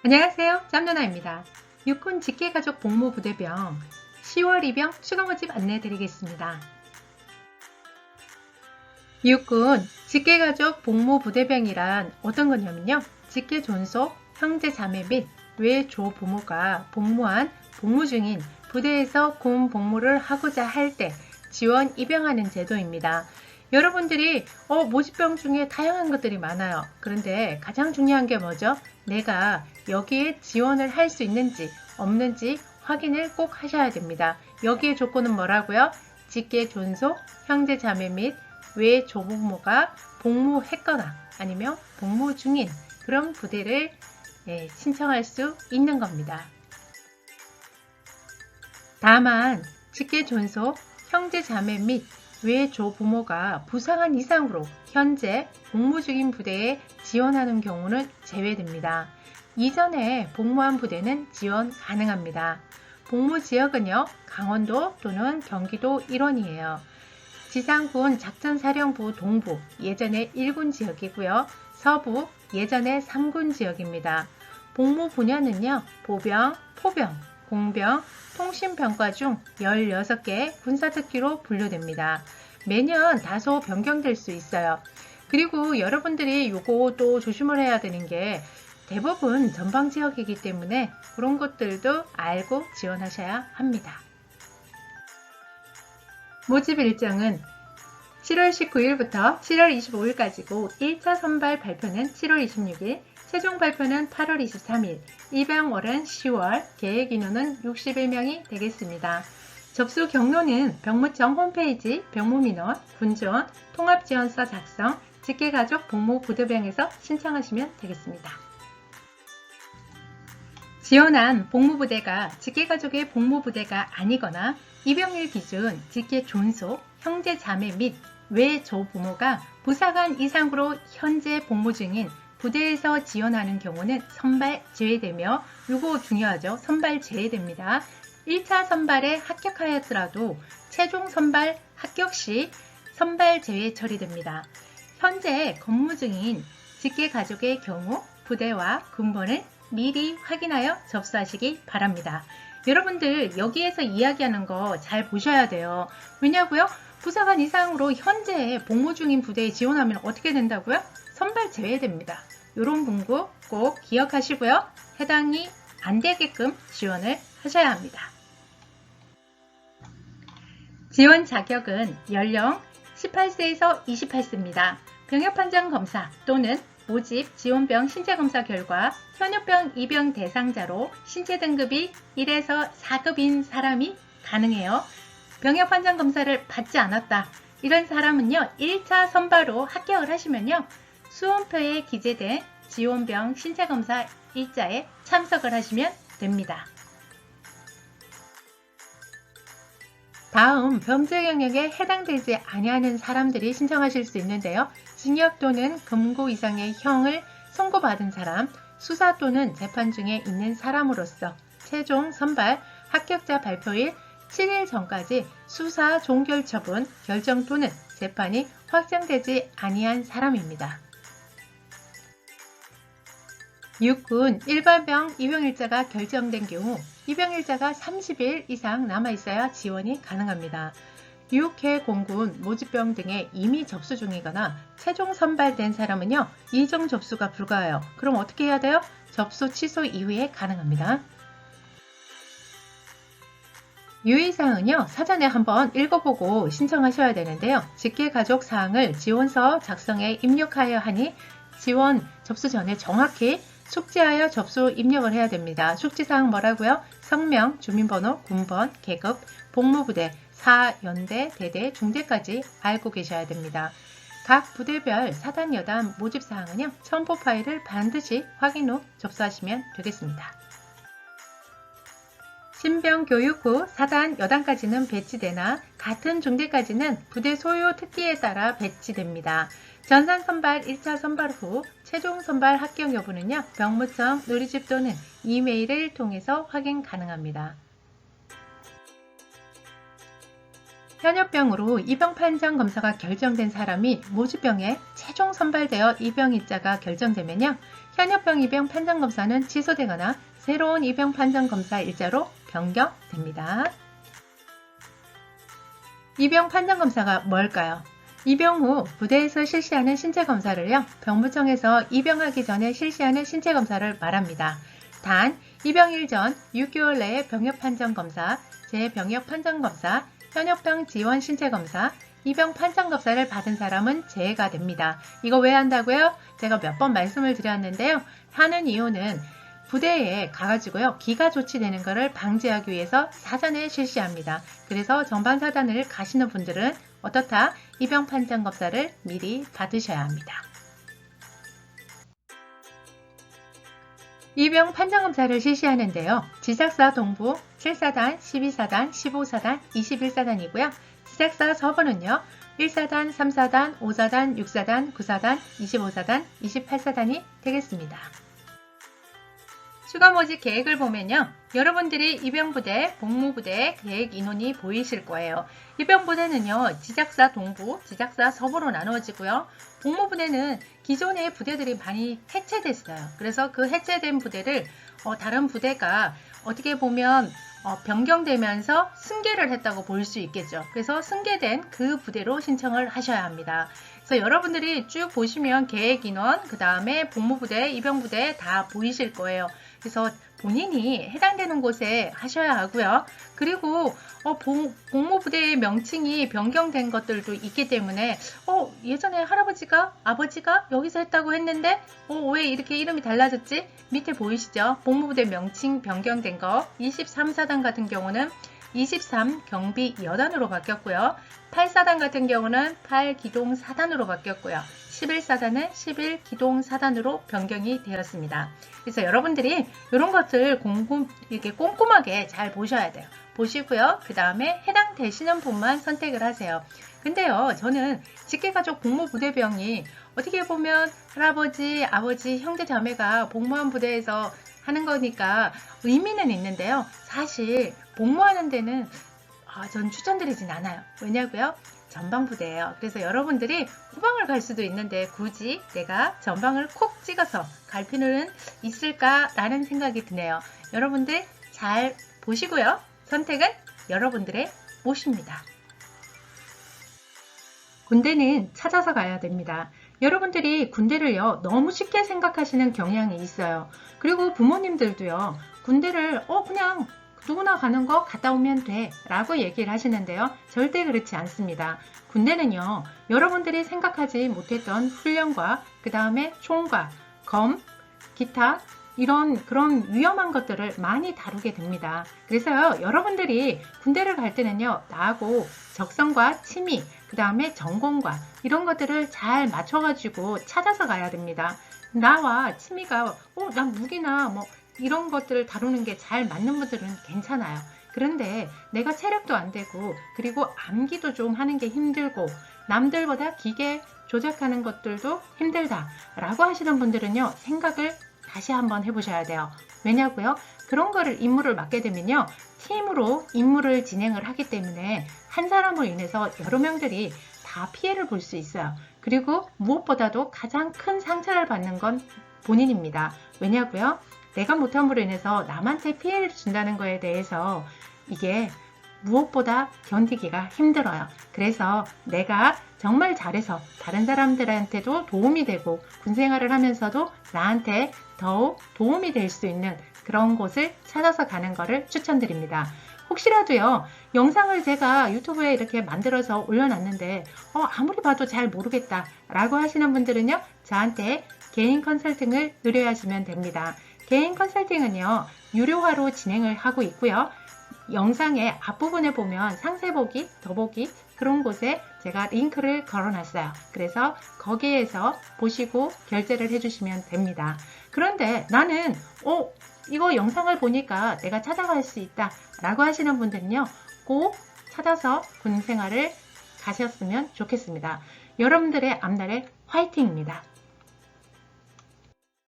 안녕하세요. 짬누나입니다. 육군 직계가족 복무부대병 10월 입영 추가 모집 안내 드리겠습니다. 육군 직계가족 복무부대병이란 어떤 거냐면요. 직계 존속, 형제 자매 및 외조 부모가 복무한 복무 중인 부대에서 군 복무를 하고자 할 때 지원 입영하는 제도입니다. 여러분들이 모집병 중에 다양한 것들이 많아요. 그런데 가장 중요한 게 뭐죠? 내가 여기에 지원을 할 수 있는지 없는지 확인을 꼭 하셔야 됩니다. 여기에 조건은 뭐라고요? 직계 존속, 형제 자매 및 외조부모가 복무했거나 아니면 복무 중인 그런 부대를 신청할 수 있는 겁니다. 다만 직계 존속, 형제 자매 및 외조부모가 부상한 이상으로 현재 복무 중인 부대에 지원하는 경우는 제외됩니다. 이전에 복무한 부대는 지원 가능합니다. 복무 지역은요, 강원도 또는 경기도 일원이에요. 지상군 작전사령부 동부, 예전에 1군 지역이고요. 서부, 예전에 3군 지역입니다. 복무 분야는요, 보병, 포병, 공병, 통신병과 중 16개 군사특기로 분류됩니다. 매년 다소 변경될 수 있어요. 그리고 여러분들이 요거 또 조심을 해야 되는 게 대부분 전방지역이기 때문에 그런 것들도 알고 지원하셔야 합니다. 모집 일정은 7월 19일부터 7월 25일까지고 1차 선발 발표는 7월 26일, 최종 발표는 8월 23일, 입영월은 10월, 계획 인원은 61명이 되겠습니다. 접수 경로는 병무청 홈페이지 병무민원, 군지원, 통합지원서 작성, 직계가족 복무부대병에서 신청하시면 되겠습니다. 지원한 복무부대가 직계가족의 복무부대가 아니거나 입영일 기준 직계 존속, 형제 자매 및 외조부모가 부사관 이상으로 현재 복무 중인 부대에서 지원하는 경우는 선발 제외되며, 이거 중요하죠. 선발 제외됩니다. 1차 선발에 합격하였더라도 최종 선발 합격 시 선발 제외 처리됩니다. 현재 근무 중인 직계가족의 경우 부대와 군번을 미리 확인하여 접수하시기 바랍니다. 여러분들 여기에서 이야기하는 거 잘 보셔야 돼요. 왜냐고요? 부사관 이상으로 현재 복무 중인 부대에 지원하면 어떻게 된다고요? 선발 제외됩니다. 이런 문구 꼭 기억하시고요. 해당이 안 되게끔 지원을 하셔야 합니다. 지원 자격은 연령 18세에서 28세입니다. 병역판정 검사 또는 모집 지원병 신체검사 결과 현역병 입영 대상자로 신체 등급이 1에서 4급인 사람이 가능해요. 병역판정 검사를 받지 않았다. 이런 사람은요, 1차 선발로 합격을 하시면요, 수험표에 기재된 지원병 신체검사 일자에 참석을 하시면 됩니다. 다음 범죄 영역에 해당되지 아니하는 사람들이 신청하실 수 있는데요. 징역 또는 금고 이상의 형을 선고받은 사람, 수사 또는 재판 중에 있는 사람으로서 최종 선발 합격자 발표일 7일 전까지 수사 종결 처분 결정 또는 재판이 확정되지 아니한 사람입니다. 육군 일반병 입영일자가 결정된 경우 입영일자가 30일 이상 남아있어야 지원이 가능합니다. 육해 공군 모집병 등에 이미 접수 중이거나 최종 선발된 사람은요, 이정 접수가 불가해요. 그럼 어떻게 해야 돼요? 접수 취소 이후에 가능합니다. 유의사항은요, 사전에 한번 읽어보고 신청하셔야 되는데요. 직계가족 사항을 지원서 작성에 입력하여야 하니 지원 접수 전에 정확히 숙지하여 접수 입력을 해야 됩니다. 숙지사항 뭐라고요? 성명, 주민번호, 군번, 계급, 복무부대, 사연대, 대대, 중대까지 알고 계셔야 됩니다. 각 부대별 사단 여단 모집사항은요, 첨부 파일을 반드시 확인 후 접수하시면 되겠습니다. 신병 교육 후 사단 여단까지는 배치되나 같은 중대까지는 부대 소요 특기에 따라 배치됩니다. 전산 선발 1차 선발 후 최종 선발 합격 여부는요, 병무청 누리집 또는 이메일을 통해서 확인 가능합니다. 현역병으로 입영 판정 검사가 결정된 사람이 모주병에 최종 선발되어 입영 일자가 결정되면요. 현역병 입영 판정 검사는 취소되거나 새로운 입영 판정 검사 일자로 변경됩니다. 입영 판정 검사가 뭘까요? 입영 후 부대에서 실시하는 신체 검사를요. 병무청에서 입영하기 전에 실시하는 신체 검사를 말합니다. 단 입영일 전 6개월 내에 병역 판정 검사, 재병역 판정 검사, 현역병 지원 신체 검사, 입영 판정 검사를 받은 사람은 제외가 됩니다. 이거 왜 한다고요? 제가 몇 번 말씀을 드렸는데요. 하는 이유는 부대에 가가지고요. 기가 조치되는 것을 방지하기 위해서 사전에 실시합니다. 그래서 전방사단을 가시는 분들은 어떻다? 입영 판정 검사를 미리 받으셔야 합니다. 입영 판정 검사를 실시하는데요. 지작사 동부 7사단, 12사단, 15사단, 21사단이고요. 지작사 서버는요. 1사단, 3사단, 5사단, 6사단, 9사단, 25사단, 28사단이 되겠습니다. 추가 모집 계획을 보면요. 여러분들이 입영부대, 복무부대 계획 인원이 보이실 거예요. 입영부대는요. 지작사 동부, 지작사 서부로 나누어지고요. 복무부대는 기존의 부대들이 많이 해체됐어요. 그래서 그 해체된 부대를 다른 부대가 어떻게 보면 변경되면서 승계를 했다고 볼 수 있겠죠. 그래서 승계된 그 부대로 신청을 하셔야 합니다. 그래서 여러분들이 쭉 보시면 계획 인원, 그 다음에 복무부대, 입영부대 다 보이실 거예요. 그래서 본인이 해당되는 곳에 하셔야 하고요. 그리고 복무부대의 명칭이 변경된 것들도 있기 때문에 예전에 할아버지가 아버지가 여기서 했다고 했는데 왜 이렇게 이름이 달라졌지? 밑에 보이시죠? 복무부대 명칭 변경된 거 23사단 같은 경우는 23 경비 여단으로 바뀌었고요. 8사단 같은 경우는 8기동 사단으로 바뀌었고요. 11사단은 11기동 사단으로 변경이 되었습니다. 그래서 여러분들이 이런 것들 이렇게 꼼꼼하게 잘 보셔야 돼요. 보시고요. 그 다음에 해당되시는 분만 선택을 하세요. 근데요, 저는 직계가족 복무부대병이 어떻게 보면 할아버지, 아버지, 형제, 자매가 복무한 부대에서 하는 거니까 의미는 있는데요. 사실 복무하는 데는 전 추천드리진 않아요. 왜냐고요? 전방부대예요. 그래서 여러분들이 후방을 갈 수도 있는데 굳이 내가 전방을 콕 찍어서 갈 필요는 있을까라는 생각이 드네요. 여러분들 잘 보시고요. 선택은 여러분들의 몫입니다. 군대는 찾아서 가야 됩니다. 여러분들이 군대를요 너무 쉽게 생각하시는 경향이 있어요. 그리고 부모님들도요 군대를 그냥 누구나 가는 거 갔다 오면 돼 라고 얘기를 하시는데요. 절대 그렇지 않습니다. 군대는요 여러분들이 생각하지 못했던 훈련과 그 다음에 총과 검, 기타 그런 위험한 것들을 많이 다루게 됩니다. 그래서요 여러분들이 군대를 갈 때는요 나하고 적성과 취미 그 다음에 전공과 이런 것들을 잘 맞춰가지고 찾아서 가야 됩니다. 나와 취미가 난 무기나 이런 것들을 다루는 게 잘 맞는 분들은 괜찮아요. 그런데 내가 체력도 안 되고 그리고 암기도 좀 하는 게 힘들고 남들보다 기계 조작하는 것들도 힘들다 라고 하시는 분들은요 생각을 다시 한번 해보셔야 돼요. 왜냐고요? 그런 거를 임무를 맡게 되면요 팀으로 임무를 진행을 하기 때문에 한 사람으로 인해서 여러 명들이 다 피해를 볼 수 있어요. 그리고 무엇보다도 가장 큰 상처를 받는 건 본인입니다. 왜냐고요? 내가 못함으로 인해서 남한테 피해를 준다는 거에 대해서 이게 무엇보다 견디기가 힘들어요. 그래서 내가 정말 잘해서 다른 사람들한테도 도움이 되고 군생활을 하면서도 나한테 더욱 도움이 될 수 있는 그런 곳을 찾아서 가는 것을 추천드립니다. 혹시라도요 영상을 제가 유튜브에 이렇게 만들어서 올려놨는데 아무리 봐도 잘 모르겠다 라고 하시는 분들은요 저한테 개인 컨설팅을 의뢰하시면 됩니다. 개인 컨설팅은요 유료화로 진행을 하고 있고요. 영상의 앞부분에 보면 상세 보기, 더보기 그런 곳에 제가 링크를 걸어놨어요. 그래서 거기에서 보시고 결제를 해주시면 됩니다. 그런데 나는 이거 영상을 보니까 내가 찾아갈 수 있다 라고 하시는 분들은요 꼭 찾아서 군생활을 가셨으면 좋겠습니다. 여러분들의 앞날에 화이팅입니다.